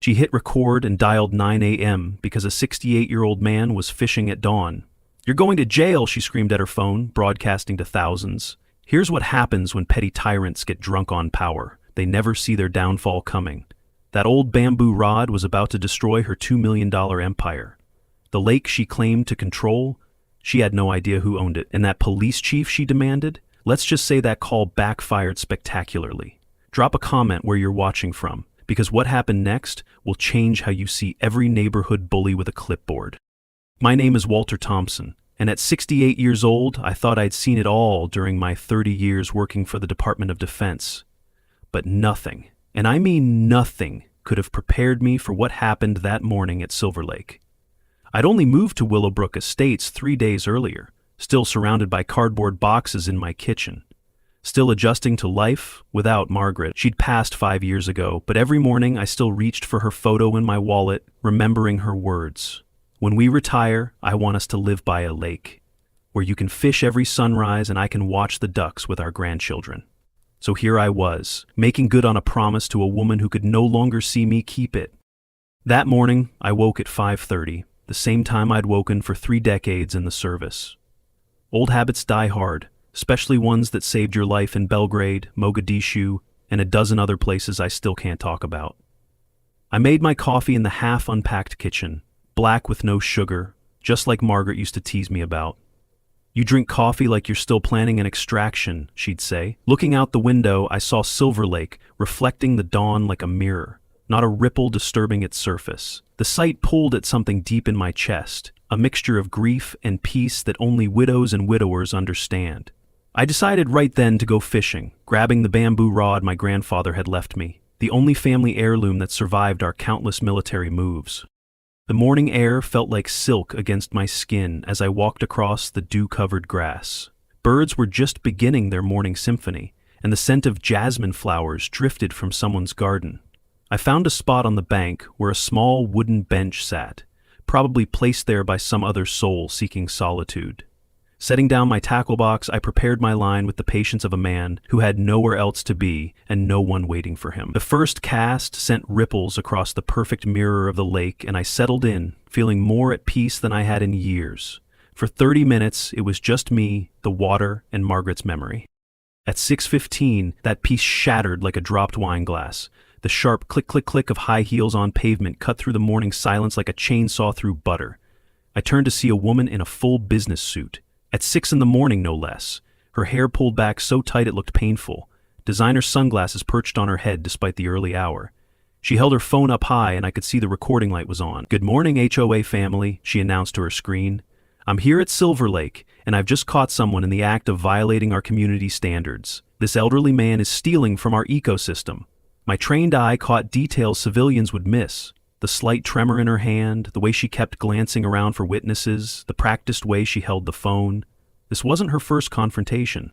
She hit record and dialed 9 a.m. because a 68-year-old man was fishing at dawn. "You're going to jail," she screamed at her phone, broadcasting to thousands. Here's what happens when petty tyrants get drunk on power. They never see their downfall coming. That old bamboo rod was about to destroy her $2 million empire. The lake she claimed to control, she had no idea who owned it. And that police chief she demanded? Let's just say that call backfired spectacularly. Drop a comment where you're watching from, because what happened next will change how you see every neighborhood bully with a clipboard. My name is Walter Thompson, and at 68 years old, I thought I'd seen it all during my 30 years working for the Department of Defense. But nothing, and I mean nothing, could have prepared me for what happened that morning at Silver Lake. I'd only moved to Willowbrook Estates 3 days earlier, still surrounded by cardboard boxes in my kitchen. Still adjusting to life without Margaret. She'd passed 5 years ago, but every morning I still reached for her photo in my wallet, remembering her words. "When we retire, I want us to live by a lake, where you can fish every sunrise and I can watch the ducks with our grandchildren." So here I was, making good on a promise to a woman who could no longer see me keep it. That morning, I woke at 5:30, the same time I'd woken for 3 decades in the service. Old habits die hard, especially ones that saved your life in Belgrade, Mogadishu, and a dozen other places I still can't talk about. I made my coffee in the half-unpacked kitchen, black with no sugar, just like Margaret used to tease me about. "You drink coffee like you're still planning an extraction," she'd say. Looking out the window, I saw Silver Lake, reflecting the dawn like a mirror, not a ripple disturbing its surface. The sight pulled at something deep in my chest, a mixture of grief and peace that only widows and widowers understand. I decided right then to go fishing, grabbing the bamboo rod my grandfather had left me, the only family heirloom that survived our countless military moves. The morning air felt like silk against my skin as I walked across the dew-covered grass. Birds were just beginning their morning symphony, and the scent of jasmine flowers drifted from someone's garden. I found a spot on the bank where a small wooden bench sat, probably placed there by some other soul seeking solitude. Setting down my tackle box, I prepared my line with the patience of a man who had nowhere else to be and no one waiting for him. The first cast sent ripples across the perfect mirror of the lake, and I settled in, feeling more at peace than I had in years. For 30 minutes, it was just me, the water, and Margaret's memory. At 6:15, that peace shattered like a dropped wine glass. The sharp click-click-click of high heels on pavement cut through the morning silence like a chainsaw through butter. I turned to see a woman in a full business suit. At 6 in the morning, no less. Her hair pulled back so tight it looked painful. Designer sunglasses perched on her head despite the early hour. She held her phone up high and I could see the recording light was on. "Good morning, HOA family," she announced to her screen. "I'm here at Silver Lake, and I've just caught someone in the act of violating our community standards. This elderly man is stealing from our ecosystem." My trained eye caught details civilians would miss. The slight tremor in her hand, the way she kept glancing around for witnesses, the practiced way she held the phone. This wasn't her first confrontation.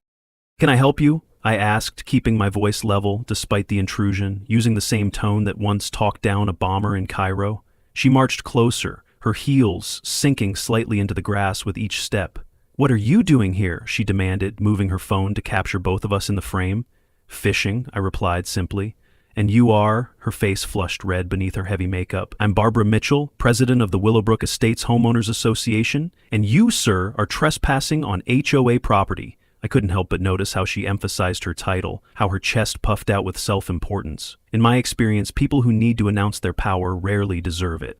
"Can I help you?" I asked, keeping my voice level despite the intrusion, using the same tone that once talked down a bomber in Cairo. She marched closer, her heels sinking slightly into the grass with each step. "What are you doing here?" she demanded, moving her phone to capture both of us in the frame. "Fishing," I replied simply. "And you are?" Her face flushed red beneath her heavy makeup. "I'm Barbara Mitchell, president of the Willowbrook Estates Homeowners Association, and you, sir, are trespassing on HOA property." I couldn't help but notice how she emphasized her title, how her chest puffed out with self-importance. In my experience, people who need to announce their power rarely deserve it.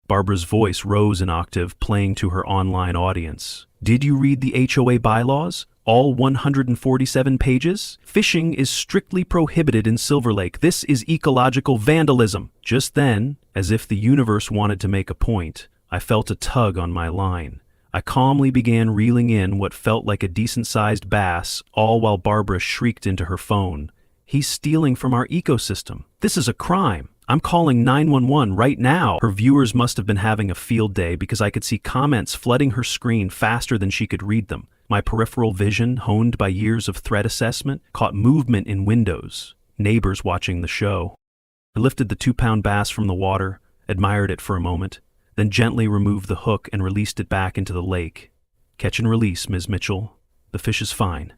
Barbara's voice rose an octave, playing to her online audience. "Did you read the HOA bylaws? All 147 pages? Fishing is strictly prohibited in Silver Lake. This is ecological vandalism." Just then, as if the universe wanted to make a point, I felt a tug on my line. I calmly began reeling in what felt like a decent-sized bass, all while Barbara shrieked into her phone. "He's stealing from our ecosystem. This is a crime. I'm calling 911 right now." Her viewers must have been having a field day because I could see comments flooding her screen faster than she could read them. My peripheral vision, honed by years of threat assessment, caught movement in windows, neighbors watching the show. I lifted the 2-pound bass from the water, admired it for a moment, then gently removed the hook and released it back into the lake. "Catch and release, Ms. Mitchell. The fish is fine."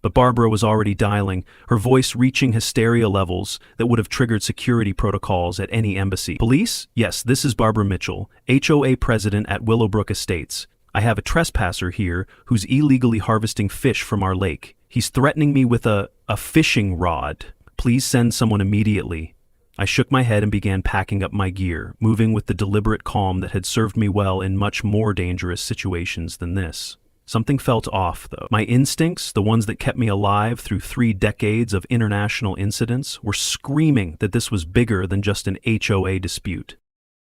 But Barbara was already dialing, her voice reaching hysteria levels that would have triggered security protocols at any embassy. Police? Yes, this is Barbara Mitchell, HOA president at Willowbrook Estates. I have a trespasser here who's illegally harvesting fish from our lake. He's threatening me with a fishing rod. Please send someone immediately. I shook my head and began packing up my gear, moving with the deliberate calm that had served me well in much more dangerous situations than this. Something felt off, though. My instincts, the ones that kept me alive through 3 decades of international incidents, were screaming that this was bigger than just an HOA dispute.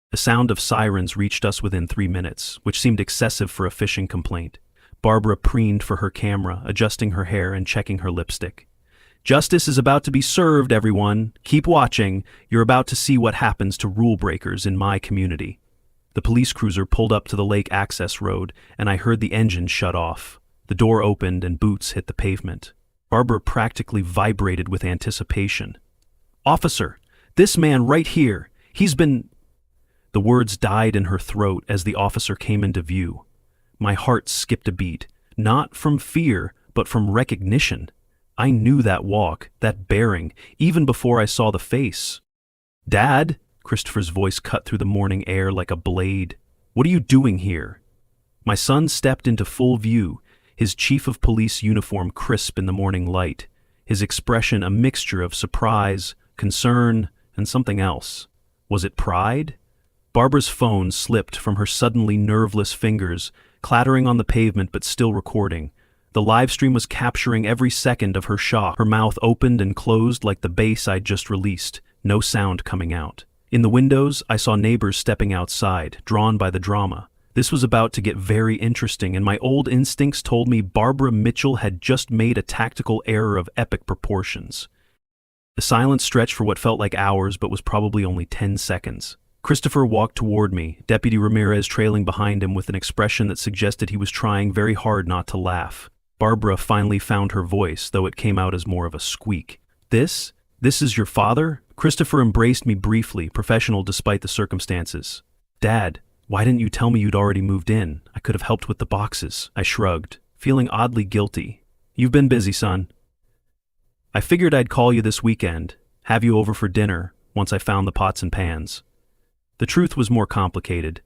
The sound of sirens reached us within 3 minutes, which seemed excessive for a fishing complaint. Barbara preened for her camera, adjusting her hair and checking her lipstick. Justice is about to be served, everyone. Keep watching. You're about to see what happens to rule breakers in my community. The police cruiser pulled up to the lake access road, and I heard the engine shut off. The door opened and boots hit the pavement. Barbara practically vibrated with anticipation. "Officer, this man right here, he's been—" The words died in her throat as the officer came into view. My heart skipped a beat, not from fear, but from recognition. I knew that walk, that bearing, even before I saw the face. "Dad?" Christopher's voice cut through the morning air like a blade. "What are you doing here?" My son stepped into full view, his chief of police uniform crisp in the morning light, his expression a mixture of surprise, concern, and something else. Was it pride? Barbara's phone slipped from her suddenly nerveless fingers, clattering on the pavement but still recording. The live stream was capturing every second of her shock. Her mouth opened and closed like the bass I'd just released, no sound coming out. In the windows, I saw neighbors stepping outside, drawn by the drama. This was about to get very interesting, and my old instincts told me Barbara Mitchell had just made a tactical error of epic proportions. The silence stretched for what felt like hours, but was probably only 10 seconds. Christopher walked toward me, Deputy Ramirez trailing behind him with an expression that suggested he was trying very hard not to laugh. Barbara finally found her voice, though it came out as more of a squeak. This is your father?" Christopher embraced me briefly, professional despite the circumstances. "Dad, why didn't you tell me you'd already moved in? I could have helped with the boxes." I shrugged, feeling oddly guilty. "You've been busy, son. I figured I'd call you this weekend, have you over for dinner, once I found the pots and pans." The truth was more complicated.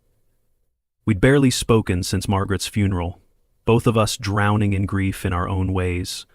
We'd barely spoken since Margaret's funeral, both of us drowning in grief in our own ways.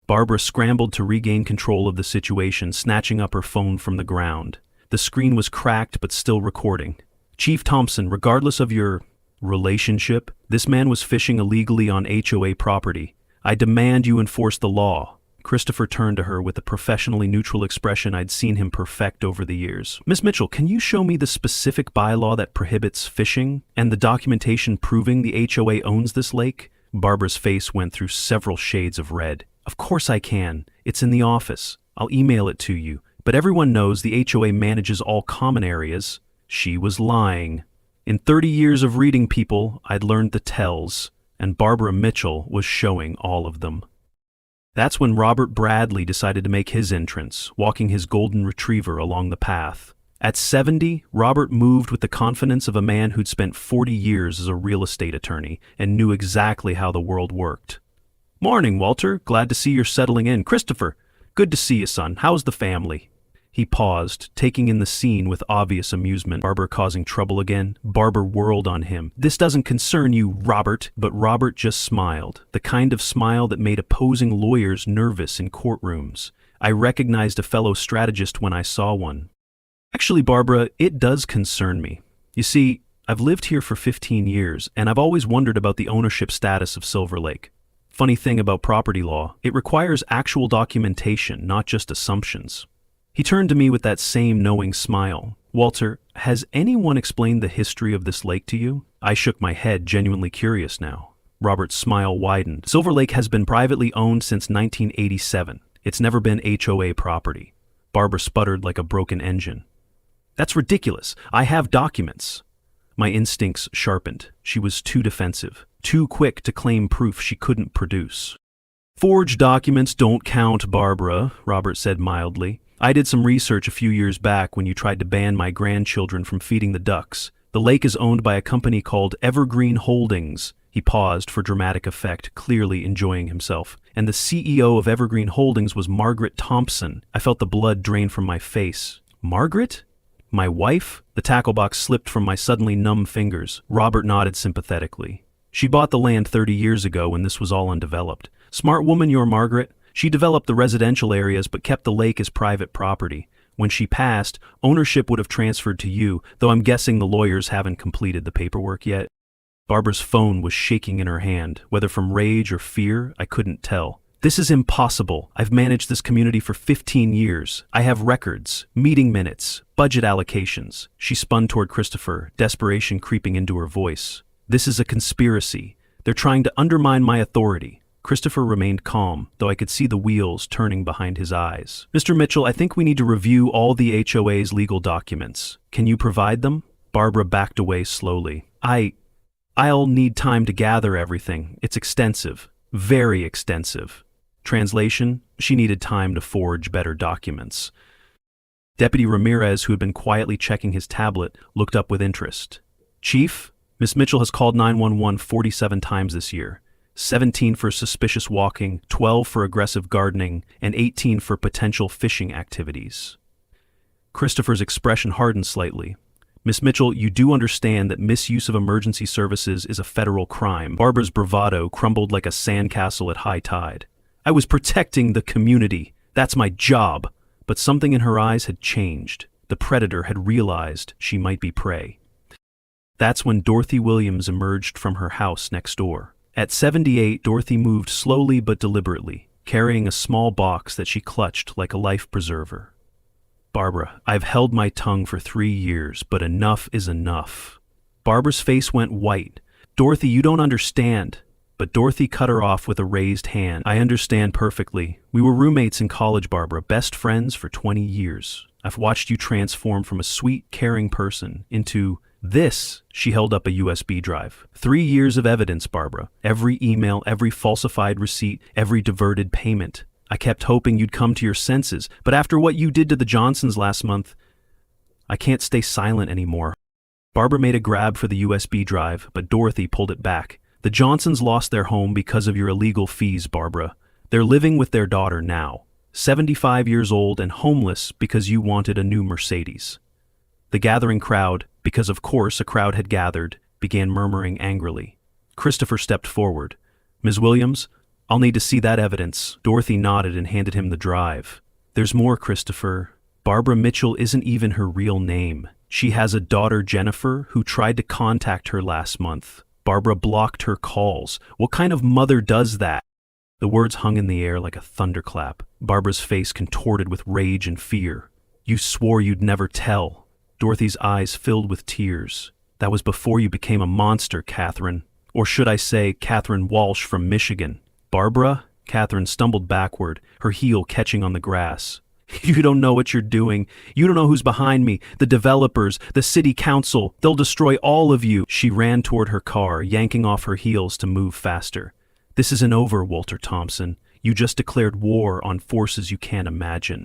Barbara scrambled to regain control of the situation, snatching up her phone from the ground. The screen was cracked but still recording. "Chief Thompson, regardless of your relationship, this man was fishing illegally on HOA property. I demand you enforce the law." Christopher turned to her with the professionally neutral expression I'd seen him perfect over the years. "Miss Mitchell, can you show me the specific bylaw that prohibits fishing and the documentation proving the HOA owns this lake?" Barbara's face went through several shades of red. "Of course I can. It's in the office. I'll email it to you. But everyone knows the HOA manages all common areas." She was lying. In 30 years of reading people, I'd learned the tells, and Barbara Mitchell was showing all of them. That's when Robert Bradley decided to make his entrance, walking his golden retriever along the path. At 70, Robert moved with the confidence of a man who'd spent 40 years as a real estate attorney and knew exactly how the world worked. "Morning, Walter. Glad to see you're settling in. Christopher, good to see you, son. How's the family?" He paused, taking in the scene with obvious amusement. Barbara causing trouble again? Barbara whirled on him. "This doesn't concern you, Robert." But Robert just smiled, the kind of smile that made opposing lawyers nervous in courtrooms. I recognized a fellow strategist when I saw one. "Actually, Barbara, it does concern me. You see, I've lived here for 15 years, and I've always wondered about the ownership status of Silver Lake. Funny thing about property law, it requires actual documentation, not just assumptions." He turned to me with that same knowing smile. "Walter, has anyone explained the history of this lake to you?" I shook my head, genuinely curious now. Robert's smile widened. "Silver Lake has been privately owned since 1987. It's never been HOA property." Barbara sputtered like a broken engine. "That's ridiculous. I have documents." My instincts sharpened. She was too defensive, too quick to claim proof she couldn't produce. "Forged documents don't count, Barbara," Robert said mildly. "I did some research a few years back when you tried to ban my grandchildren from feeding the ducks. The lake is owned by a company called Evergreen Holdings." He paused for dramatic effect, clearly enjoying himself. and the CEO of Evergreen Holdings was Margaret Thompson. I felt the blood drain from my face. Margaret? My wife? The tackle box slipped from my suddenly numb fingers. Robert nodded sympathetically. She bought the land 30 years ago when this was all undeveloped. Smart woman, your Margaret. She developed the residential areas but kept the lake as private property. When she passed, ownership would have transferred to you, though I'm guessing the lawyers haven't completed the paperwork yet. Barbara's phone was shaking in her hand. Whether from rage or fear, I couldn't tell. This is impossible. I've managed this community for 15 years. I have records, meeting minutes, budget allocations. She spun toward Christopher, desperation creeping into her voice. This is a conspiracy. They're trying to undermine my authority. Christopher remained calm, though I could see the wheels turning behind his eyes. Mr. Mitchell, I think we need to review all the HOA's legal documents. Can you provide them? Barbara backed away slowly. I'll need time to gather everything. It's extensive. Very extensive. Translation, she needed time to forge better documents. Deputy Ramirez, who had been quietly checking his tablet, looked up with interest. Chief, Miss Mitchell has called 911 47 times this year. 17 for suspicious walking, 12 for aggressive gardening, and 18 for potential fishing activities. Christopher's expression hardened slightly. Miss Mitchell, you do understand that misuse of emergency services is a federal crime. Barbara's bravado crumbled like a sandcastle at high tide. I was protecting the community. That's my job. But something in her eyes had changed. The predator had realized she might be prey. That's when Dorothy Williams emerged from her house next door. At 78, Dorothy moved slowly but deliberately, carrying a small box that she clutched like a life preserver. Barbara, I've held my tongue for 3 years, but enough is enough. Barbara's face went white. Dorothy, you don't understand. But Dorothy cut her off with a raised hand. I understand perfectly. We were roommates in college, Barbara, best friends for 20 years. I've watched you transform from a sweet, caring person into this. She held up a USB drive. 3 years of evidence, Barbara. Every email, every falsified receipt, every diverted payment. I kept hoping you'd come to your senses, but after what you did to the Johnsons last month, I can't stay silent anymore. Barbara made a grab for the USB drive, but Dorothy pulled it back. The Johnsons lost their home because of your illegal fees, Barbara. They're living with their daughter now, 75 years old and homeless because you wanted a new Mercedes. The gathering crowd, because of course a crowd had gathered, began murmuring angrily. Christopher stepped forward. Ms. Williams, I'll need to see that evidence. Dorothy nodded and handed him the drive. There's more, Christopher. Barbara Mitchell isn't even her real name. She has a daughter, Jennifer, who tried to contact her last month. Barbara blocked her calls. What kind of mother does that? The words hung in the air like a thunderclap. Barbara's face contorted with rage and fear. You swore you'd never tell. Dorothy's eyes filled with tears. That was before you became a monster, Catherine. Or should I say, Catherine Walsh from Michigan. Barbara? Catherine stumbled backward, her heel catching on the grass. You don't know what you're doing. You don't know who's behind me. The developers, the city council, they'll destroy all of you. She ran toward her car, yanking off her heels to move faster. This isn't over, Walter Thompson. You just declared war on forces you can't imagine.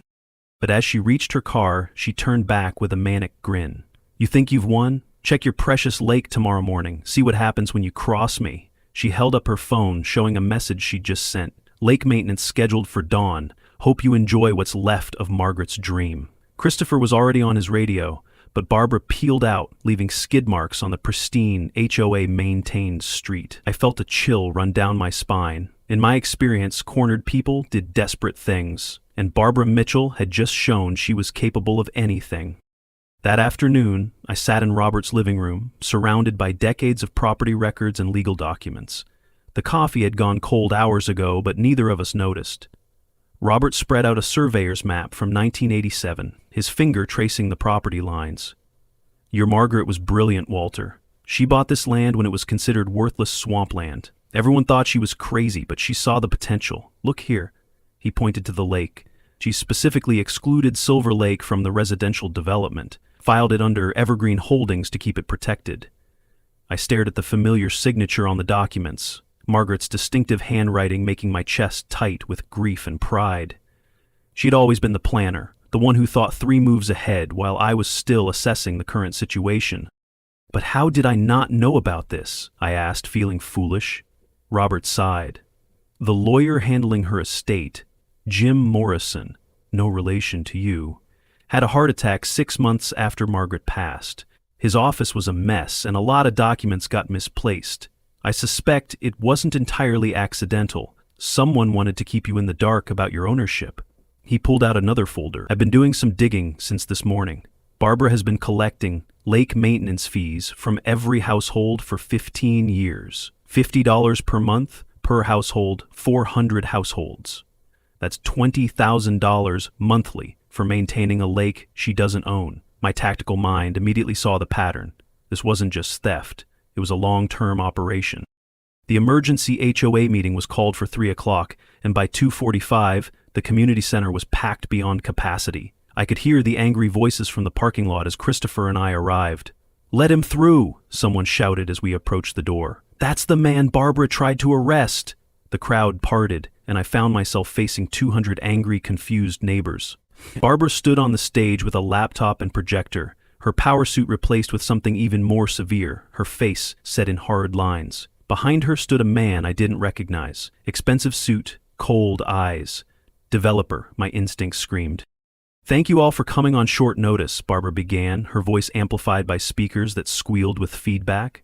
But as she reached her car, she turned back with a manic grin. You think you've won? Check your precious lake tomorrow morning. See what happens when you cross me. She held up her phone, showing a message she'd just sent. Lake maintenance scheduled for dawn. Hope you enjoy what's left of Margaret's dream. Christopher was already on his radio, but Barbara peeled out, leaving skid marks on the pristine, HOA-maintained street. I felt a chill run down my spine. In my experience, cornered people did desperate things, and Barbara Mitchell had just shown she was capable of anything. That afternoon, I sat in Robert's living room, surrounded by decades of property records and legal documents. The coffee had gone cold hours ago, but neither of us noticed. Robert spread out a surveyor's map from 1987, his finger tracing the property lines. Your Margaret was brilliant, Walter. She bought this land when it was considered worthless swampland. Everyone thought she was crazy, but she saw the potential. Look here. He pointed to the lake. She specifically excluded Silver Lake from the residential development, filed it under Evergreen Holdings to keep it protected. I stared at the familiar signature on the documents, Margaret's distinctive handwriting making my chest tight with grief and pride. She'd always been the planner, the one who thought 3 moves ahead while I was still assessing the current situation. But how did I not know about this? I asked, feeling foolish. Robert sighed. The lawyer handling her estate, Jim Morrison, no relation to you, had a heart attack 6 months after Margaret passed. His office was a mess and a lot of documents got misplaced. I suspect it wasn't entirely accidental. Someone wanted to keep you in the dark about your ownership. He pulled out another folder. I've been doing some digging since this morning. Barbara has been collecting lake maintenance fees from every household for 15 years. $50 per month per household, 400 households. That's $20,000 monthly for maintaining a lake she doesn't own. My tactical mind immediately saw the pattern. This wasn't just theft. It was a long-term operation. The emergency HOA meeting was called for 3 o'clock, and by 2:45, the community center was packed beyond capacity. I could hear the angry voices from the parking lot as Christopher and I arrived. "Let him through," someone shouted as we approached the door. "That's the man Barbara tried to arrest." The crowd parted, and I found myself facing 200 angry, confused neighbors. Barbara stood on the stage with a laptop and projector, her power suit replaced with something even more severe, her face set in hard lines. Behind her stood a man I didn't recognize. Expensive suit, cold eyes. "Developer," my instincts screamed. "Thank you all for coming on short notice," Barbara began, her voice amplified by speakers that squealed with feedback.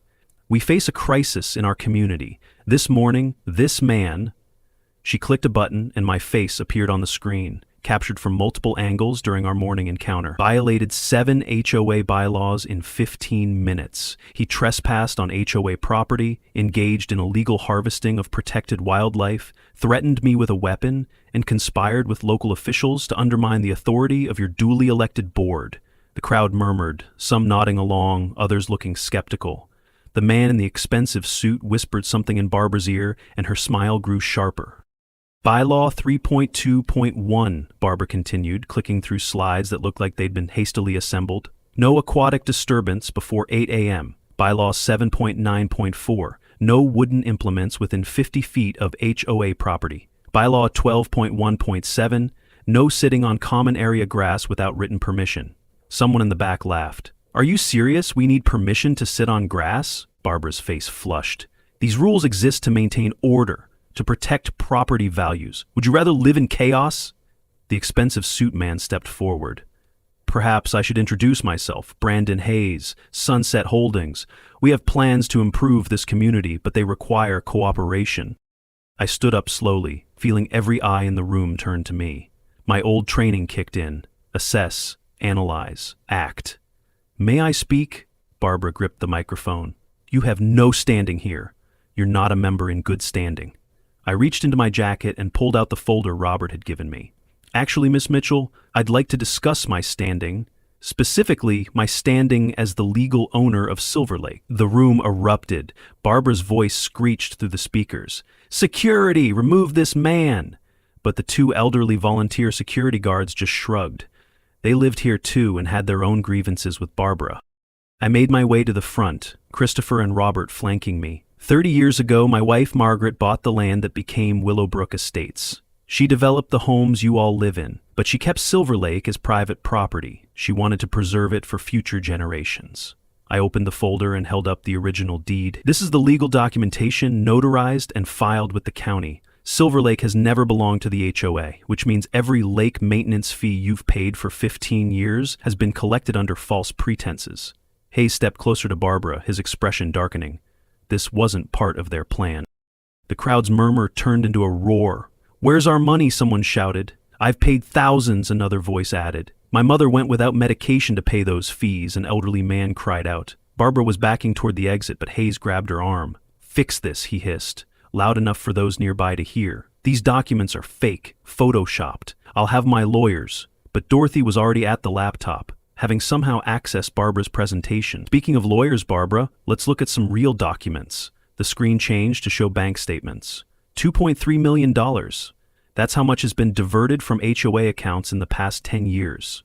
"We face a crisis in our community. This morning, this man..." She clicked a button and my face appeared on the screen, captured from multiple angles during our morning encounter. Violated 7 HOA bylaws in 15 minutes. He trespassed on HOA property, engaged in illegal harvesting of protected wildlife, threatened me with a weapon, and conspired with local officials to undermine the authority of your duly elected board. The crowd murmured, some nodding along, others looking skeptical. The man in the expensive suit whispered something in Barbara's ear, and her smile grew sharper. Bylaw 3.2.1, Barbara continued, clicking through slides that looked like they'd been hastily assembled. No aquatic disturbance before 8 a.m. Bylaw 7.9.4, no wooden implements within 50 feet of HOA property. Bylaw 12.1.7, no sitting on common area grass without written permission. Someone in the back laughed. "Are you serious? We need permission to sit on grass?" Barbara's face flushed. "These rules exist to maintain order, to protect property values. Would you rather live in chaos?" The expensive suit man stepped forward. "Perhaps I should introduce myself. Brandon Hayes, Sunset Holdings. We have plans to improve this community, but they require cooperation." I stood up slowly, feeling every eye in the room turn to me. My old training kicked in. Assess, analyze, act. "May I speak?" Barbara gripped the microphone. "You have no standing here. You're not a member in good standing." I reached into my jacket and pulled out the folder Robert had given me. "Actually, Miss Mitchell, I'd like to discuss my standing, specifically my standing as the legal owner of Silver Lake." The room erupted. Barbara's voice screeched through the speakers. "Security, remove this man!" But the 2 elderly volunteer security guards just shrugged. They lived here too and had their own grievances with Barbara. I made my way to the front, Christopher and Robert flanking me. 30 years ago, my wife Margaret bought the land that became Willowbrook Estates. She developed the homes you all live in, but she kept Silver Lake as private property. She wanted to preserve it for future generations. I opened the folder and held up the original deed. "This is the legal documentation notarized and filed with the county. Silver Lake has never belonged to the HOA, which means every lake maintenance fee you've paid for 15 years has been collected under false pretenses." Hayes stepped closer to Barbara, his expression darkening. This wasn't part of their plan. The crowd's murmur turned into a roar. "Where's our money?" someone shouted. "I've paid thousands," another voice added. "My mother went without medication to pay those fees," an elderly man cried out. Barbara was backing toward the exit, but Hayes grabbed her arm. "Fix this," he hissed, loud enough for those nearby to hear. "These documents are fake, photoshopped. I'll have my lawyers." But Dorothy was already at the laptop, having somehow accessed Barbara's presentation. "Speaking of lawyers, Barbara, let's look at some real documents." The screen changed to show bank statements. $2.3 million. That's how much has been diverted from HOA accounts in the past 10 years.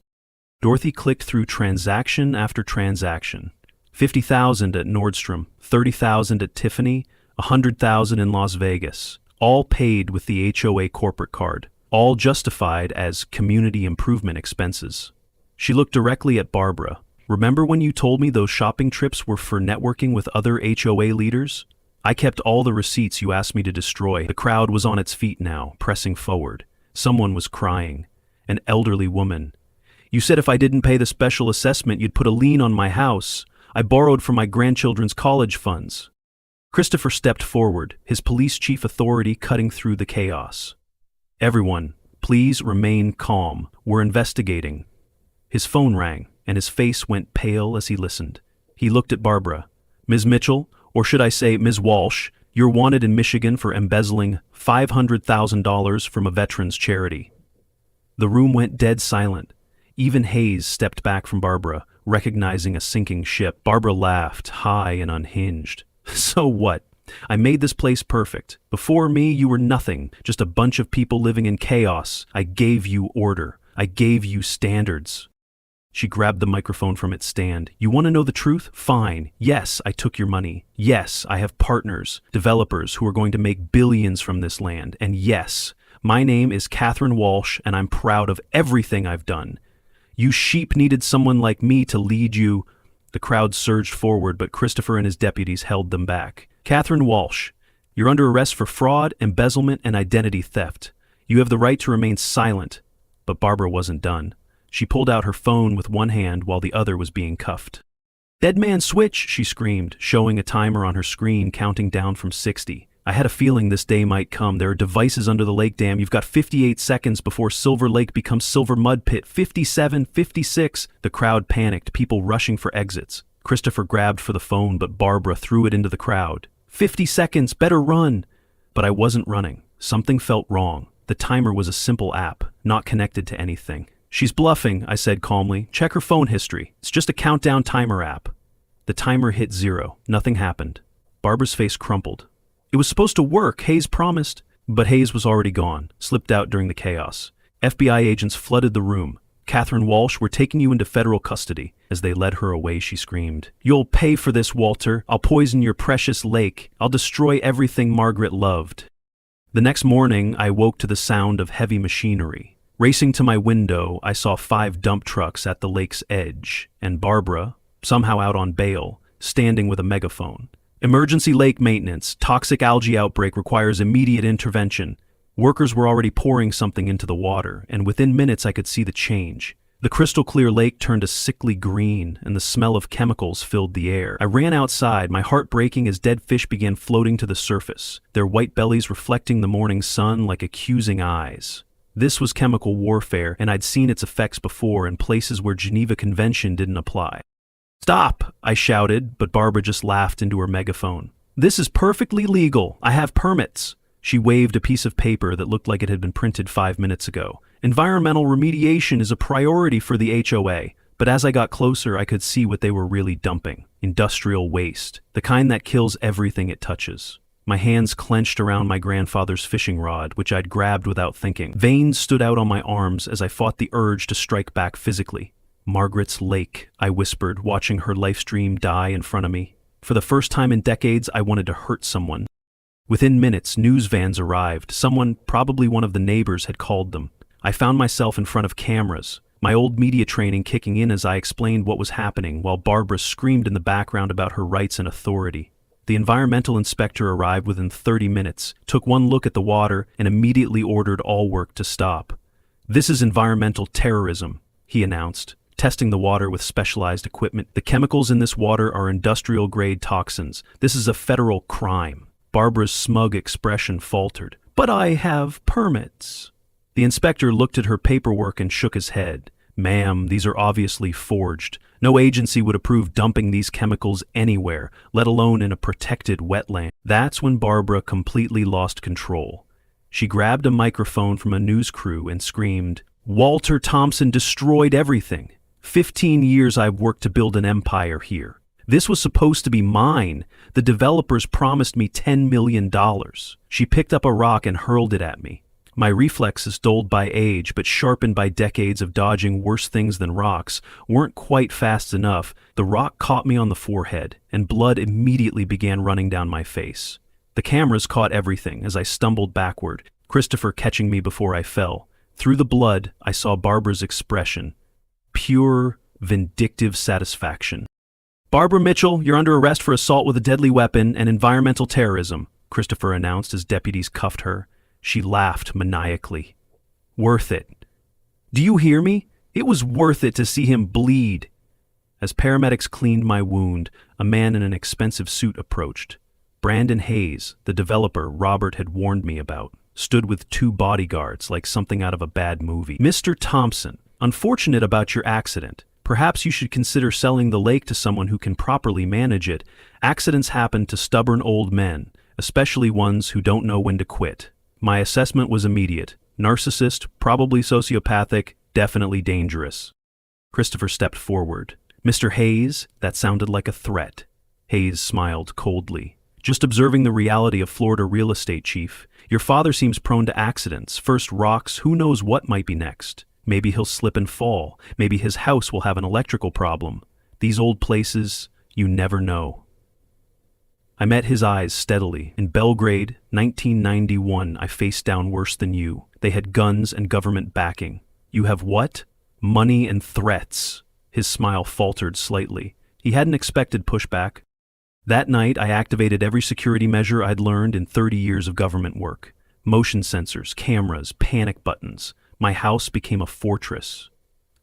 Dorothy clicked through transaction after transaction. $50,000 at Nordstrom, $30,000 at Tiffany, $100,000 in Las Vegas. All paid with the HOA corporate card. All justified as community improvement expenses. She looked directly at Barbara. "Remember when you told me those shopping trips were for networking with other HOA leaders?" I kept all the receipts you asked me to destroy. The crowd was on its feet now, pressing forward. Someone was crying. An elderly woman. You said if I didn't pay the special assessment, you'd put a lien on my house. I borrowed from my grandchildren's college funds. Christopher stepped forward, his police chief authority cutting through the chaos. Everyone, please remain calm. We're investigating. His phone rang, and his face went pale as he listened. He looked at Barbara. Ms. Mitchell, or should I say Ms. Walsh, you're wanted in Michigan for embezzling $500,000 from a veterans charity. The room went dead silent. Even Hayes stepped back from Barbara, recognizing a sinking ship. Barbara laughed, high and unhinged. So what? I made this place perfect. Before me, you were nothing, just a bunch of people living in chaos. I gave you order. I gave you standards. She grabbed the microphone from its stand. You want to know the truth? Fine. Yes, I took your money. Yes, I have partners, developers who are going to make billions from this land. And yes, my name is Catherine Walsh, and I'm proud of everything I've done. You sheep needed someone like me to lead you. The crowd surged forward, but Christopher and his deputies held them back. Catherine Walsh, you're under arrest for fraud, embezzlement, and identity theft. You have the right to remain silent. But Barbara wasn't done. She pulled out her phone with one hand while the other was being cuffed. Dead man switch, she screamed, showing a timer on her screen counting down from 60. I had a feeling this day might come. There are devices under the lake dam. You've got 58 seconds before Silver Lake becomes Silver Mud Pit. 57, 56. The crowd panicked, people rushing for exits. Christopher grabbed for the phone, but Barbara threw it into the crowd. 50 seconds, better run. But I wasn't running. Something felt wrong. The timer was a simple app, not connected to anything. She's bluffing, I said calmly. Check her phone history. It's just a countdown timer app. The timer hit 0. Nothing happened. Barbara's face crumpled. It was supposed to work, Hayes promised. But Hayes was already gone, slipped out during the chaos. FBI agents flooded the room. Catherine Walsh, we're taking you into federal custody. As they led her away, she screamed. You'll pay for this, Walter. I'll poison your precious lake. I'll destroy everything Margaret loved. The next morning, I woke to the sound of heavy machinery. Racing to my window, I saw 5 dump trucks at the lake's edge, and Barbara, somehow out on bail, standing with a megaphone. Emergency lake maintenance. Toxic algae outbreak requires immediate intervention. Workers were already pouring something into the water, and within minutes I could see the change. The crystal-clear lake turned a sickly green, and the smell of chemicals filled the air. I ran outside, my heart breaking as dead fish began floating to the surface, their white bellies reflecting the morning sun like accusing eyes. This was chemical warfare, and I'd seen its effects before in places where Geneva Convention didn't apply. Stop, I shouted, but Barbara just laughed into her megaphone. This is perfectly legal. I have permits. She waved a piece of paper that looked like it had been printed 5 minutes ago. Environmental remediation is a priority for the HOA, but as I got closer, I could see what they were really dumping. Industrial waste, the kind that kills everything it touches. My hands clenched around my grandfather's fishing rod, which I'd grabbed without thinking. Veins stood out on my arms as I fought the urge to strike back physically. Margaret's lake, I whispered, watching her life stream die in front of me. For the first time in decades, I wanted to hurt someone. Within minutes, news vans arrived. Someone, probably one of the neighbors, had called them. I found myself in front of cameras, my old media training kicking in as I explained what was happening, while Barbara screamed in the background about her rights and authority. The environmental inspector arrived within 30 minutes, took one look at the water, and immediately ordered all work to stop. This is environmental terrorism, he announced, testing the water with specialized equipment. The chemicals in this water are industrial-grade toxins. This is a federal crime. Barbara's smug expression faltered. But I have permits. The inspector looked at her paperwork and shook his head. Ma'am, these are obviously forged. No agency would approve dumping these chemicals anywhere, let alone in a protected wetland. That's when Barbara completely lost control. She grabbed a microphone from a news crew and screamed, Walter Thompson destroyed everything. 15 years I've worked to build an empire here. This was supposed to be mine. The developers promised me $10 million. She picked up a rock and hurled it at me. My reflexes, dulled by age but sharpened by decades of dodging worse things than rocks, weren't quite fast enough. The rock caught me on the forehead, and blood immediately began running down my face. The cameras caught everything as I stumbled backward, Christopher catching me before I fell. Through the blood, I saw Barbara's expression. Pure, vindictive satisfaction. Barbara Mitchell, you're under arrest for assault with a deadly weapon and environmental terrorism, Christopher announced as deputies cuffed her. She laughed maniacally. Worth it. Do you hear me? It was worth it to see him bleed. As paramedics cleaned my wound, a man in an expensive suit approached. Brandon Hayes, the developer Robert had warned me about, stood with 2 bodyguards like something out of a bad movie. Mr. Thompson, unfortunate about your accident. Perhaps you should consider selling the lake to someone who can properly manage it. Accidents happen to stubborn old men, especially ones who don't know when to quit. My assessment was immediate. Narcissist, probably sociopathic, definitely dangerous. Christopher stepped forward. Mr. Hayes, that sounded like a threat. Hayes smiled coldly. Just observing the reality of Florida real estate, Chief. Your father seems prone to accidents. First rocks, who knows what might be next. Maybe he'll slip and fall. Maybe his house will have an electrical problem. These old places, you never know. I met his eyes steadily. In Belgrade, 1991, I faced down worse than you. They had guns and government backing. You have what? Money and threats. His smile faltered slightly. He hadn't expected pushback. That night, I activated every security measure I'd learned in 30 years of government work. Motion sensors, cameras, panic buttons. My house became a fortress.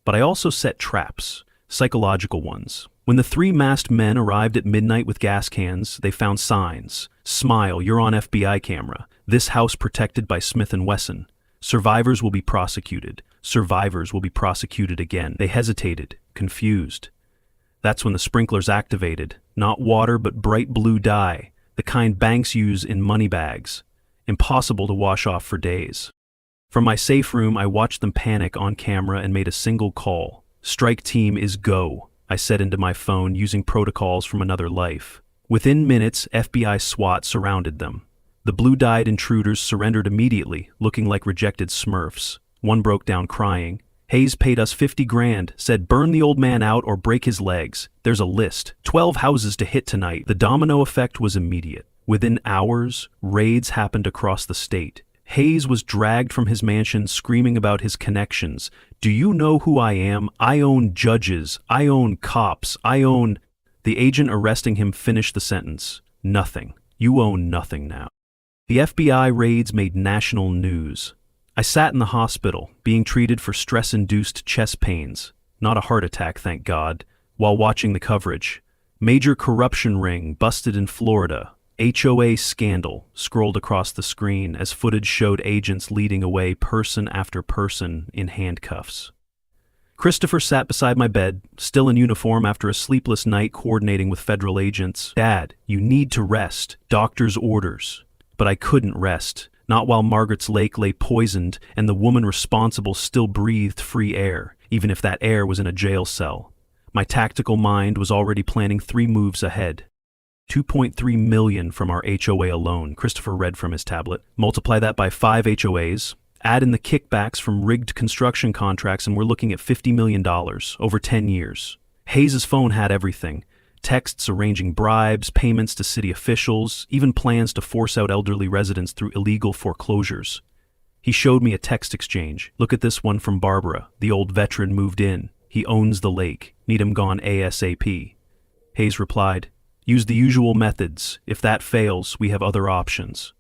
But I also set traps, psychological ones. When the 3 masked men arrived at midnight with gas cans, they found signs. Smile, you're on FBI camera. This house protected by Smith & Wesson. Survivors will be prosecuted. Survivors will be prosecuted again. They hesitated, confused. That's when the sprinklers activated. Not water, but bright blue dye, the kind banks use in money bags. Impossible to wash off for days. From my safe room, I watched them panic on camera and made a single call. Strike team is go, I said into my phone using protocols from another life. Within minutes, FBI SWAT surrounded them. The blue-dyed intruders surrendered immediately, looking like rejected Smurfs. One broke down crying. Hayes paid us 50 grand, said burn the old man out or break his legs. There's a list. 12 houses to hit tonight. The domino effect was immediate. Within hours, raids happened across the state. Hayes was dragged from his mansion screaming about his connections. Do you know who I am? I own judges. I own cops. I own... The agent arresting him finished the sentence. Nothing. You own nothing now. The FBI raids made national news. I sat in the hospital, being treated for stress-induced chest pains. Not a heart attack, thank God. While watching the coverage. Major corruption ring busted in Florida. HOA scandal scrolled across the screen as footage showed agents leading away person after person in handcuffs. Christopher sat beside my bed, still in uniform after a sleepless night coordinating with federal agents. Dad, you need to rest. Doctor's orders. But I couldn't rest, not while Margaret's lake lay poisoned and the woman responsible still breathed free air, even if that air was in a jail cell. My tactical mind was already planning 3 moves ahead. 2.3 million from our HOA alone, Christopher read from his tablet. Multiply that by 5 HOAs, add in the kickbacks from rigged construction contracts, and we're looking at $50 million over 10 years. Hayes' phone had everything. Texts arranging bribes, payments to city officials, even plans to force out elderly residents through illegal foreclosures. He showed me a text exchange. Look at this one from Barbara. The old veteran moved in. He owns the lake. Need him gone ASAP. Hayes replied, use the usual methods. If that fails, we have other options.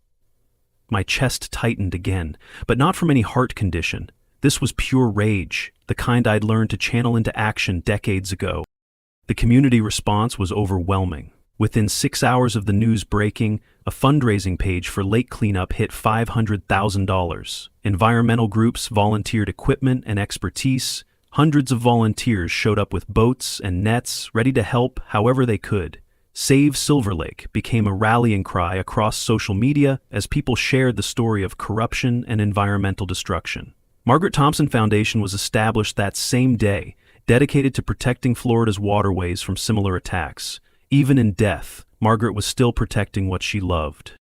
My chest tightened again, but not from any heart condition. This was pure rage, the kind I'd learned to channel into action decades ago. The community response was overwhelming. Within 6 hours of the news breaking, a fundraising page for lake cleanup hit $500,000. Environmental groups volunteered equipment and expertise. Hundreds of volunteers showed up with boats and nets, ready to help however they could. Save Silver Lake became a rallying cry across social media as people shared the story of corruption and environmental destruction. Margaret Thompson Foundation was established that same day, dedicated to protecting Florida's waterways from similar attacks. Even in death, Margaret was still protecting what she loved.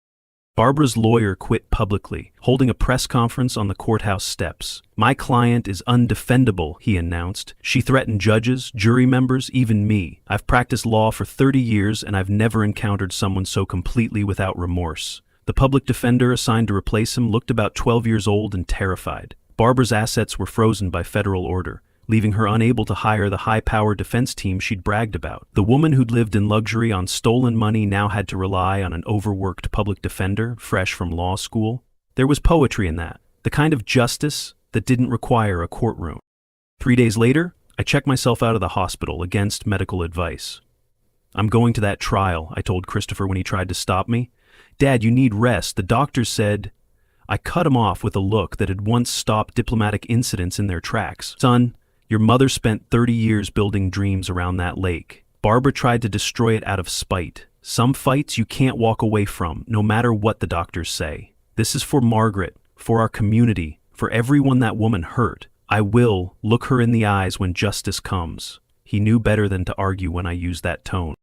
Barbara's lawyer quit publicly, holding a press conference on the courthouse steps. My client is undefendable, he announced. She threatened judges, jury members, even me. I've practiced law for 30 years and I've never encountered someone so completely without remorse. The public defender assigned to replace him looked about 12 years old and terrified. Barbara's assets were frozen by federal order. leaving her unable to hire the high-powered defense team she'd bragged about. The woman who'd lived in luxury on stolen money now had to rely on an overworked public defender, fresh from law school. There was poetry in that, the kind of justice that didn't require a courtroom. 3 days later, I checked myself out of the hospital against medical advice. "I'm going to that trial," I told Christopher when he tried to stop me. "Dad, you need rest. The doctor said—" I cut him off with a look that had once stopped diplomatic incidents in their tracks. "Son, your mother spent 30 years building dreams around that lake. Barbara tried to destroy it out of spite. Some fights you can't walk away from, no matter what the doctors say. This is for Margaret, for our community, for everyone that woman hurt. I will look her in the eyes when justice comes." He knew better than to argue when I used that tone.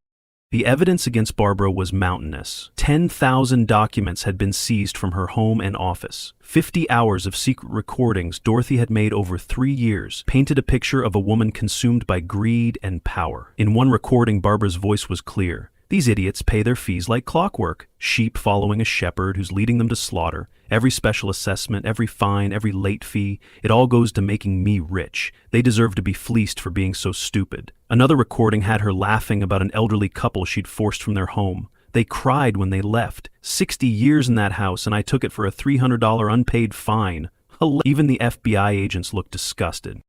The evidence against Barbara was mountainous. 10,000 documents had been seized from her home and office. 50 hours of secret recordings Dorothy had made over 3 years painted a picture of a woman consumed by greed and power. In one recording, Barbara's voice was clear. "These idiots pay their fees like clockwork. Sheep following a shepherd who's leading them to slaughter. Every special assessment, every fine, every late fee, it all goes to making me rich. They deserve to be fleeced for being so stupid." Another recording had her laughing about an elderly couple she'd forced from their home. "They cried when they left. 60 years in that house, and I took it for a $300 unpaid fine." Even the FBI agents looked disgusted.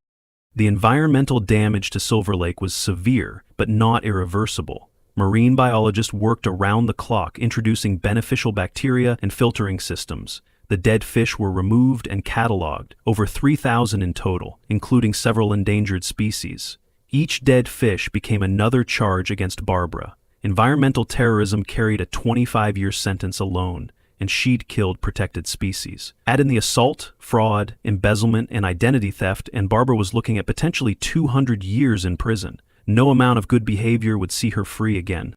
The environmental damage to Silver Lake was severe, but not irreversible. Marine biologists worked around the clock, introducing beneficial bacteria and filtering systems. The dead fish were removed and cataloged, over 3,000 in total, including several endangered species. Each dead fish became another charge against Barbara. Environmental terrorism carried a 25-year sentence alone, and she'd killed protected species. Add in the assault, fraud, embezzlement, and identity theft, and Barbara was looking at potentially 200 years in prison. No amount of good behavior would see her free again.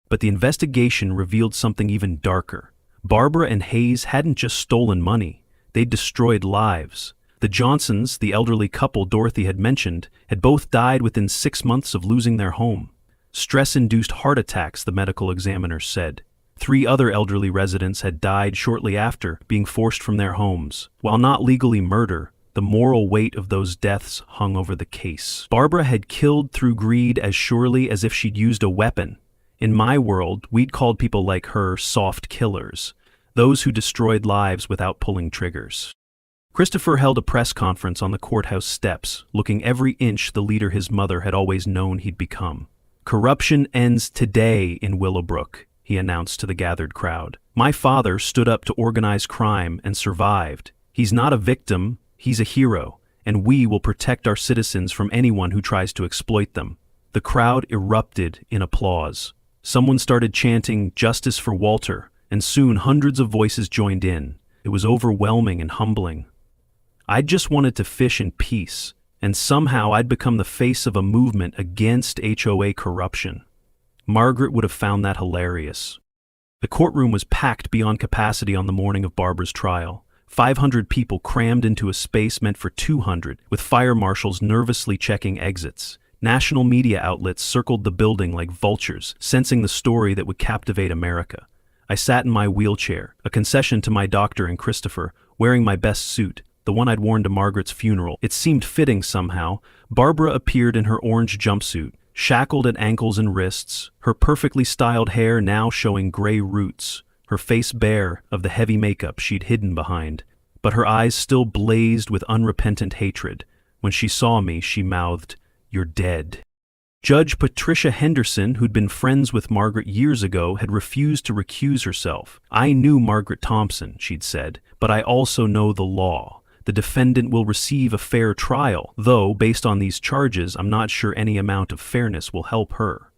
But the investigation revealed something even darker. Barbara and Hayes hadn't just stolen money, they'd destroyed lives. The Johnsons, the elderly couple Dorothy had mentioned, had both died within 6 months of losing their home. Stress-induced heart attacks, the medical examiner said. 3 other elderly residents had died shortly after, being forced from their homes. While not legally murder, the moral weight of those deaths hung over the case. Barbara had killed through greed as surely as if she'd used a weapon. In my world, we'd called people like her soft killers, those who destroyed lives without pulling triggers. Christopher held a press conference on the courthouse steps, looking every inch the leader his mother had always known he'd become. "Corruption ends today in Willowbrook," he announced to the gathered crowd. "My father stood up to organize crime and survived. He's not a victim, he's a hero, and we will protect our citizens from anyone who tries to exploit them." The crowd erupted in applause. Someone started chanting, "Justice for Walter," and soon hundreds of voices joined in. It was overwhelming and humbling. I'd just wanted to fish in peace, and somehow I'd become the face of a movement against HOA corruption. Margaret would have found that hilarious. The courtroom was packed beyond capacity on the morning of Barbara's trial. 500 people crammed into a space meant for 200, with fire marshals nervously checking exits. National media outlets circled the building like vultures, sensing the story that would captivate America. I sat in my wheelchair, a concession to my doctor and Christopher, wearing my best suit, the one I'd worn to Margaret's funeral. It seemed fitting somehow. Barbara appeared in her orange jumpsuit, shackled at ankles and wrists, her perfectly styled hair now showing gray roots, her face bare of the heavy makeup she'd hidden behind. But her eyes still blazed with unrepentant hatred. When she saw me, she mouthed, "You're dead." Judge Patricia Henderson, who'd been friends with Margaret years ago, had refused to recuse herself. "I knew Margaret Thompson," she'd said, "but I also know the law. The defendant will receive a fair trial, though, based on these charges, I'm not sure any amount of fairness will help her."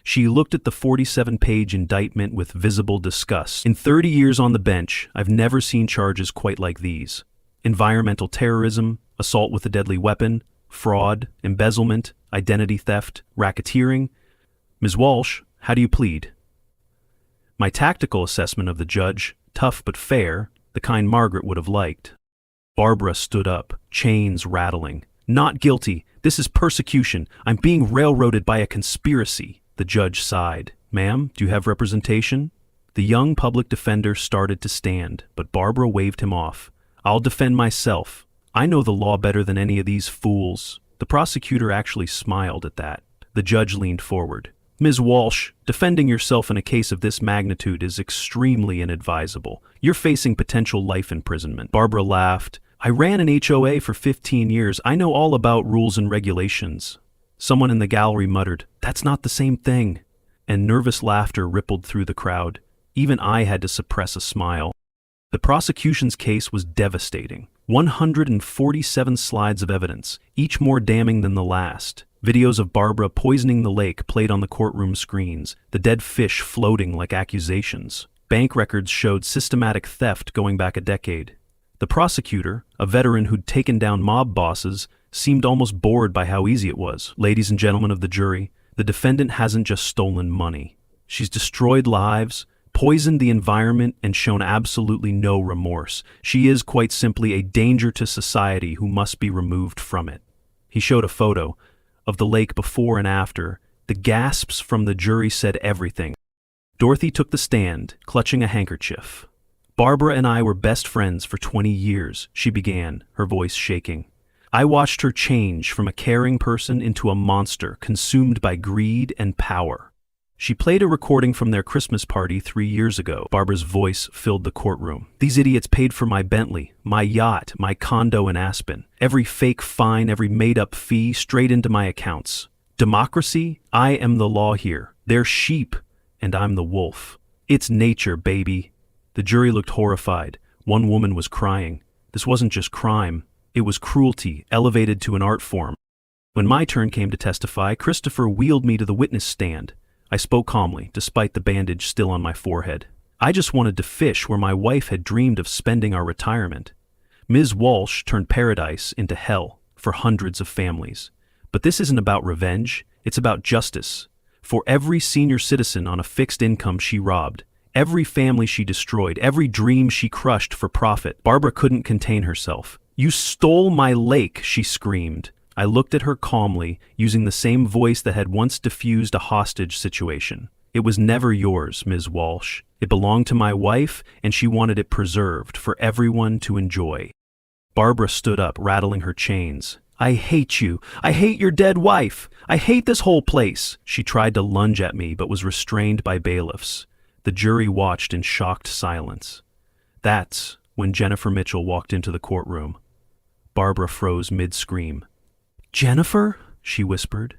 She looked at the 47-page indictment with visible disgust. "In 30 years on the bench, I've never seen charges quite like these. Environmental terrorism, assault with a deadly weapon, fraud, embezzlement, identity theft, racketeering. Ms. Walsh, how do you plead?" My tactical assessment of the judge, tough but fair, the kind Margaret would have liked. Barbara stood up, chains rattling. "Not guilty. This is persecution. I'm being railroaded by a conspiracy." The judge sighed. "Ma'am, do you have representation?" The young public defender started to stand, but Barbara waved him off. "I'll defend myself. I know the law better than any of these fools." The prosecutor actually smiled at that. The judge leaned forward. Ms. Walsh, defending yourself in a case of this magnitude is extremely inadvisable. You're facing potential life imprisonment. Barbara laughed. I ran an HOA for 15 years. I know all about rules and regulations. Someone in the gallery muttered, That's not the same thing. And nervous laughter rippled through the crowd. Even I had to suppress a smile. The prosecution's case was devastating. 147 slides of evidence, each more damning than the last. Videos of Barbara poisoning the lake played on the courtroom screens, the dead fish floating like accusations. Bank records showed systematic theft going back a decade. The prosecutor, a veteran who'd taken down mob bosses, seemed almost bored by how easy it was. Ladies and gentlemen of the jury, the defendant hasn't just stolen money. She's destroyed lives, poisoned the environment, and shown absolutely no remorse. She is quite simply a danger to society who must be removed from it. He showed a photo of the lake before and after. The gasps from the jury said everything. Dorothy took the stand, clutching a handkerchief. Barbara and I were best friends for 20 years, she began, her voice shaking. I watched her change from a caring person into a monster consumed by greed and power. She played a recording from their Christmas party 3 years ago. Barbara's voice filled the courtroom. These idiots paid for my Bentley, my yacht, my condo in Aspen. Every fake fine, every made-up fee, straight into my accounts. Democracy? I am the law here. They're sheep, and I'm the wolf. It's nature, baby. The jury looked horrified. One woman was crying. This wasn't just crime. It was cruelty, elevated to an art form. When my turn came to testify, Christopher wheeled me to the witness stand. I spoke calmly, despite the bandage still on my forehead. I just wanted to fish where my wife had dreamed of spending our retirement. Ms. Walsh turned paradise into hell for hundreds of families. But this isn't about revenge, it's about justice. For every senior citizen on a fixed income she robbed, every family she destroyed, every dream she crushed for profit, Barbara couldn't contain herself. You stole my lake, she screamed. I looked at her calmly, using the same voice that had once diffused a hostage situation. It was never yours, Ms. Walsh. It belonged to my wife, and she wanted it preserved for everyone to enjoy. Barbara stood up, rattling her chains. I hate you. I hate your dead wife. I hate this whole place. She tried to lunge at me, but was restrained by bailiffs. The jury watched in shocked silence. That's when Jennifer Mitchell walked into the courtroom. Barbara froze mid-scream. Jennifer? She whispered.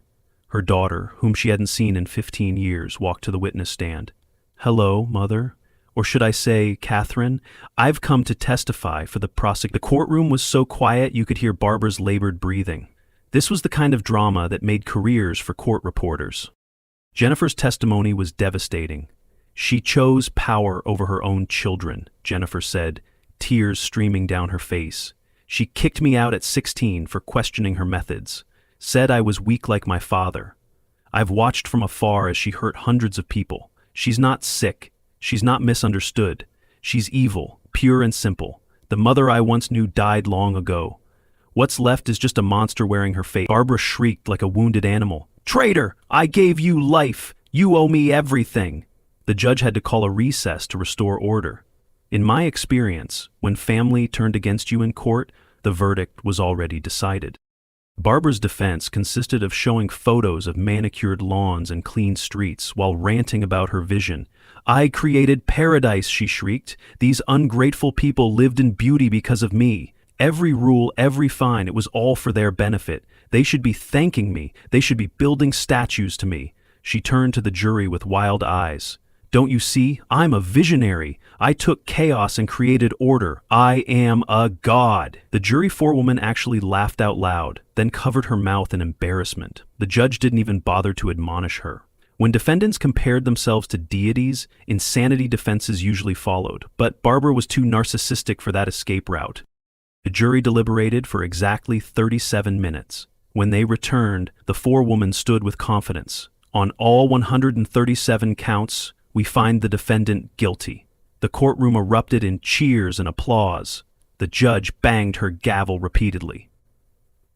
Her daughter, whom she hadn't seen in 15 years, walked to the witness stand. Hello, Mother. Or should I say, Catherine? I've come to testify for the prosecution. The courtroom was so quiet you could hear Barbara's labored breathing. This was the kind of drama that made careers for court reporters. Jennifer's testimony was devastating. She chose power over her own children, Jennifer said, tears streaming down her face. She kicked me out at 16 for questioning her methods, said I was weak like my father. I've watched from afar as she hurt hundreds of people. She's not sick. She's not misunderstood. She's evil, pure and simple. The mother I once knew died long ago. What's left is just a monster wearing her face. Barbara shrieked like a wounded animal. Traitor! I gave you life! You owe me everything! The judge had to call a recess to restore order. In my experience, when family turned against you in court, the verdict was already decided. Barbara's defense consisted of showing photos of manicured lawns and clean streets while ranting about her vision. I created paradise, she shrieked. These ungrateful people lived in beauty because of me. Every rule, every fine, it was all for their benefit. They should be thanking me. They should be building statues to me. She turned to the jury with wild eyes. Don't you see? I'm a visionary. I took chaos and created order. I am a god. The jury forewoman actually laughed out loud, then covered her mouth in embarrassment. The judge didn't even bother to admonish her. When defendants compared themselves to deities, insanity defenses usually followed, but Barbara was too narcissistic for that escape route. The jury deliberated for exactly 37 minutes. When they returned, the forewoman stood with confidence. On all 137 counts, we find the defendant guilty. The courtroom erupted in cheers and applause. The judge banged her gavel repeatedly.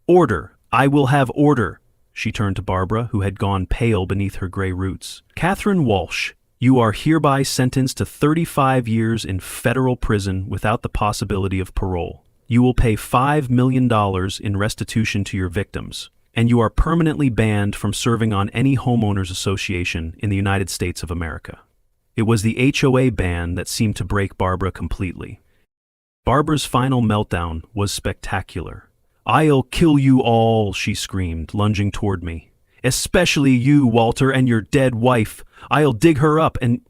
Order! I will have order! She turned to Barbara, who had gone pale beneath her gray roots. Catherine Walsh, you are hereby sentenced to 35 years in federal prison without the possibility of parole. You will pay $5 million in restitution to your victims. and you are permanently banned from serving on any homeowners association in the United States of America. It was the HOA ban that seemed to break Barbara completely. Barbara's final meltdown was spectacular. "I'll kill you all," she screamed, lunging toward me. "Especially you, Walter, and your dead wife. I'll dig her up and—"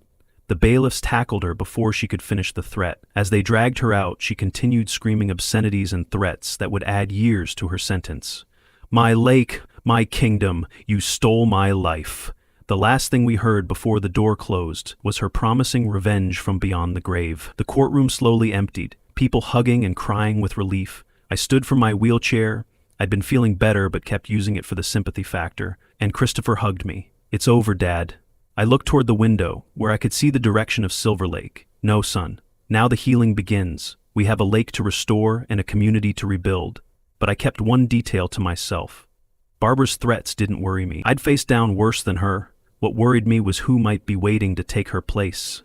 The bailiffs tackled her before she could finish the threat. As they dragged her out, she continued screaming obscenities and threats that would add years to her sentence. "My lake, my kingdom, you stole my life." The last thing we heard before the door closed was her promising revenge from beyond the grave. The courtroom slowly emptied, people hugging and crying with relief. I stood from my wheelchair. I'd been feeling better but kept using it for the sympathy factor, and Christopher hugged me. "It's over, Dad." I looked toward the window, where I could see the direction of Silver Lake. "No, son. Now the healing begins. We have a lake to restore and a community to rebuild." But I kept one detail to myself. Barbara's threats didn't worry me. I'd faced down worse than her. What worried me was who might be waiting to take her place.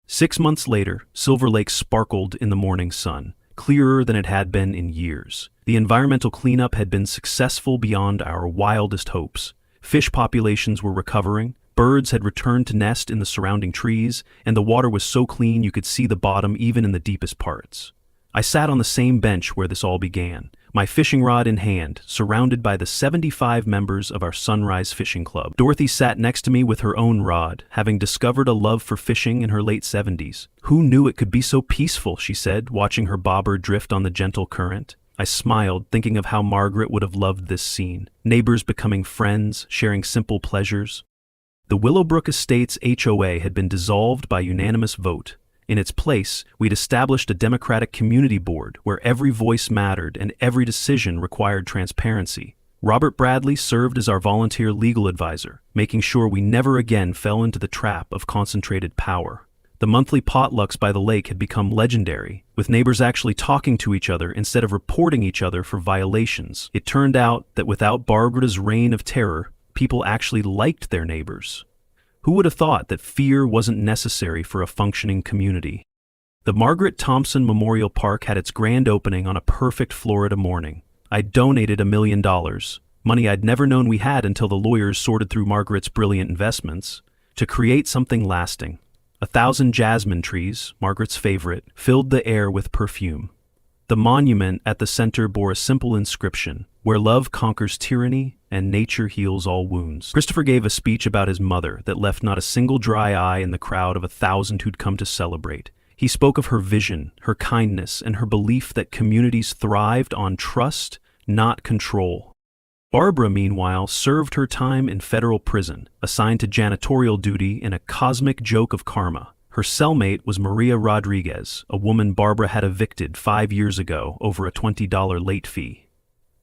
6 months later, Silver Lake sparkled in the morning sun, clearer than it had been in years. The environmental cleanup had been successful beyond our wildest hopes. Fish populations were recovering, birds had returned to nest in the surrounding trees, and the water was so clean you could see the bottom even in the deepest parts. I sat on the same bench where this all began, my fishing rod in hand, surrounded by the 75 members of our Sunrise Fishing Club. Dorothy sat next to me with her own rod, having discovered a love for fishing in her late 70s. "Who knew it could be so peaceful?" she said, watching her bobber drift on the gentle current. I smiled, thinking of how Margaret would have loved this scene. Neighbors becoming friends, sharing simple pleasures. The Willowbrook Estates HOA had been dissolved by unanimous vote. In its place, we'd established a democratic community board where every voice mattered and every decision required transparency. Robert Bradley served as our volunteer legal advisor, making sure we never again fell into the trap of concentrated power. The monthly potlucks by the lake had become legendary, with neighbors actually talking to each other instead of reporting each other for violations. It turned out that without Barbara's reign of terror, people actually liked their neighbors. Who would have thought that fear wasn't necessary for a functioning community? The Margaret Thompson Memorial Park had its grand opening on a perfect Florida morning. I donated $1 million, money I'd never known we had until the lawyers sorted through Margaret's brilliant investments, to create something lasting. 1,000 jasmine trees, Margaret's favorite, filled the air with perfume. The monument at the center bore a simple inscription, "Where love conquers tyranny and nature heals all wounds." Christopher gave a speech about his mother that left not a single dry eye in the crowd of 1,000 who'd come to celebrate. He spoke of her vision, her kindness, and her belief that communities thrived on trust, not control. Barbara, meanwhile, served her time in federal prison, assigned to janitorial duty in a cosmic joke of karma. Her cellmate was Maria Rodriguez, a woman Barbara had evicted 5 years ago over a $20 late fee.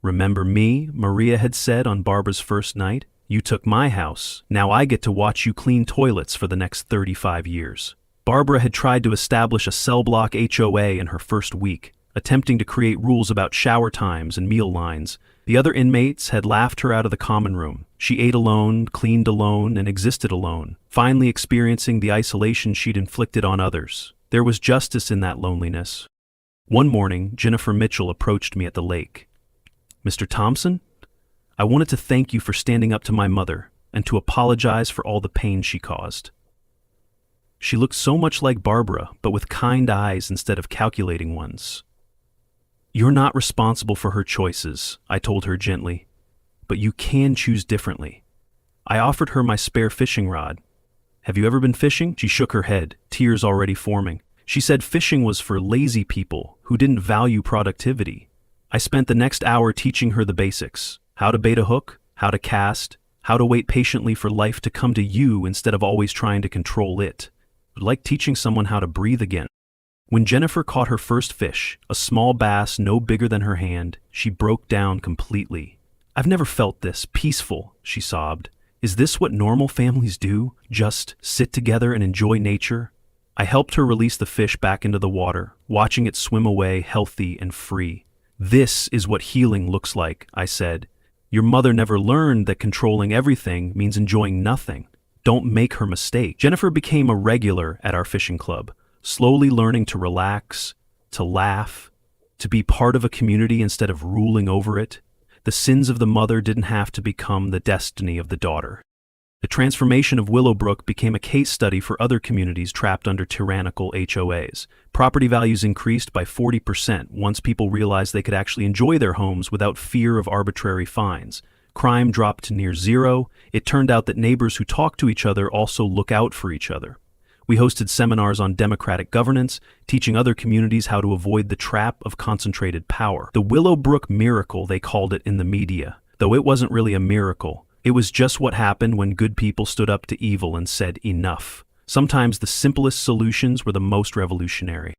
"Remember me?" Maria had said on Barbara's first night. "You took my house. Now I get to watch you clean toilets for the next 35 years. Barbara had tried to establish a cell block HOA in her first week, attempting to create rules about shower times and meal lines. The other inmates had laughed her out of the common room. She ate alone, cleaned alone, and existed alone, finally experiencing the isolation she'd inflicted on others. There was justice in that loneliness. One morning, Jennifer Mitchell approached me at the lake. "Mr. Thompson, I wanted to thank you for standing up to my mother and to apologize for all the pain she caused." She looked so much like Barbara, but with kind eyes instead of calculating ones. "You're not responsible for her choices," I told her gently, "but you can choose differently." I offered her my spare fishing rod. "Have you ever been fishing?" She shook her head, tears already forming. She said fishing was for lazy people who didn't value productivity. I spent the next hour teaching her the basics: how to bait a hook, how to cast, how to wait patiently for life to come to you instead of always trying to control it. Like teaching someone how to breathe again. When Jennifer caught her first fish, a small bass no bigger than her hand, she broke down completely. "I've never felt this peaceful," she sobbed. "Is this what normal families do? Just sit together and enjoy nature?" I helped her release the fish back into the water, watching it swim away healthy and free. "This is what healing looks like," I said. "Your mother never learned that controlling everything means enjoying nothing. Don't make her mistake." Jennifer became a regular at our fishing club, slowly learning to relax, to laugh, to be part of a community instead of ruling over it. The sins of the mother didn't have to become the destiny of the daughter. The transformation of Willowbrook became a case study for other communities trapped under tyrannical HOAs. Property values increased by 40% once people realized they could actually enjoy their homes without fear of arbitrary fines. Crime dropped to near zero. It turned out that neighbors who talk to each other also look out for each other. We hosted seminars on democratic governance, teaching other communities how to avoid the trap of concentrated power. The Willowbrook miracle, they called it in the media, though it wasn't really a miracle. It was just what happened when good people stood up to evil and said enough. Sometimes the simplest solutions were the most revolutionary.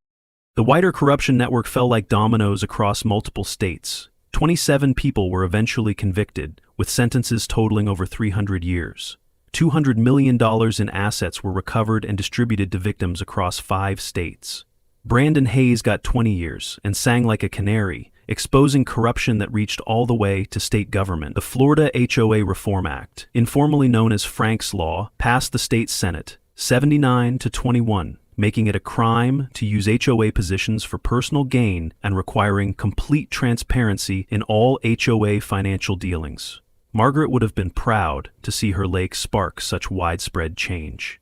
The wider corruption network fell like dominoes across multiple states. 27 people were eventually convicted, with sentences totaling over 300 years. $200 million in assets were recovered and distributed to victims across 5 states. Brandon Hayes got 20 years and sang like a canary, exposing corruption that reached all the way to state government. The Florida HOA Reform Act, informally known as Frank's Law, passed the state Senate, 79-21, making it a crime to use HOA positions for personal gain and requiring complete transparency in all HOA financial dealings. Margaret would have been proud to see her lake spark such widespread change.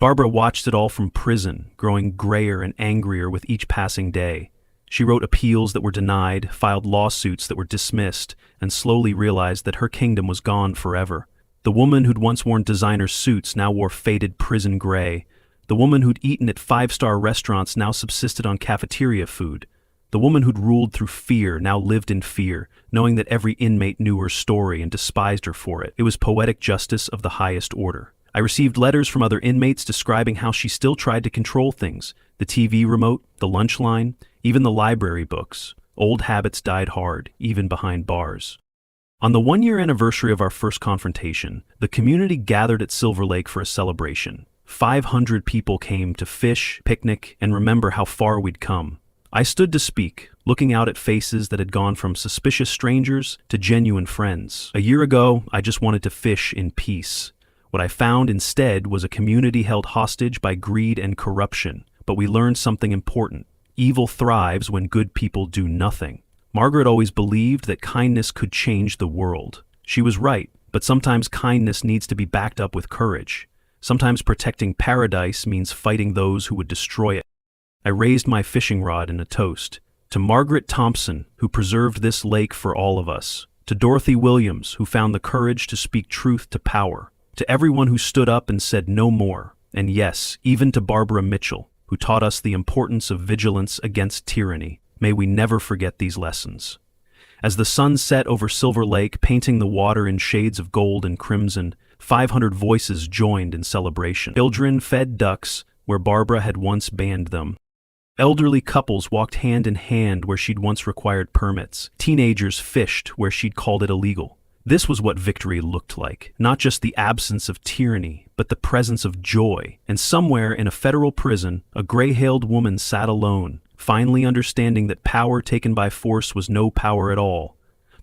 Barbara watched it all from prison, growing grayer and angrier with each passing day. She wrote appeals that were denied, filed lawsuits that were dismissed, and slowly realized that her kingdom was gone forever. The woman who'd once worn designer suits now wore faded prison gray. The woman who'd eaten at 5-star restaurants now subsisted on cafeteria food. The woman who'd ruled through fear now lived in fear, knowing that every inmate knew her story and despised her for it. It was poetic justice of the highest order. I received letters from other inmates describing how she still tried to control things. The TV remote, the lunch line, even the library books. Old habits died hard, even behind bars. On the 1-year anniversary of our first confrontation, the community gathered at Silver Lake for a celebration. 500 people came to fish, picnic, and remember how far we'd come. I stood to speak, looking out at faces that had gone from suspicious strangers to genuine friends. A year ago, I just wanted to fish in peace. What I found instead was a community held hostage by greed and corruption. But we learned something important. Evil thrives when good people do nothing. Margaret always believed that kindness could change the world. She was right, but sometimes kindness needs to be backed up with courage. Sometimes protecting paradise means fighting those who would destroy it. I raised my fishing rod in a toast. To Margaret Thompson, who preserved this lake for all of us. To Dorothy Williams, who found the courage to speak truth to power. To everyone who stood up and said no more. And yes, even to Barbara Mitchell, who taught us the importance of vigilance against tyranny. May we never forget these lessons. As the sun set over Silver Lake, painting the water in shades of gold and crimson, 500 voices joined in celebration. Children fed ducks where Barbara had once banned them. Elderly couples walked hand in hand where she'd once required permits. Teenagers fished where she'd called it illegal. This was what victory looked like. Not just the absence of tyranny, but the presence of joy. And somewhere in a federal prison, a gray-hailed woman sat alone, finally understanding that power taken by force was no power at all.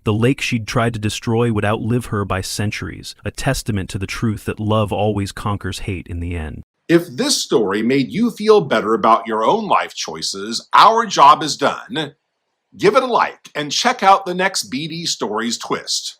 The lake she'd tried to destroy would outlive her by centuries, a testament to the truth that love always conquers hate in the end. If this story made you feel better about your own life choices, our job is done. Give it a like and check out the next BD Stories twist.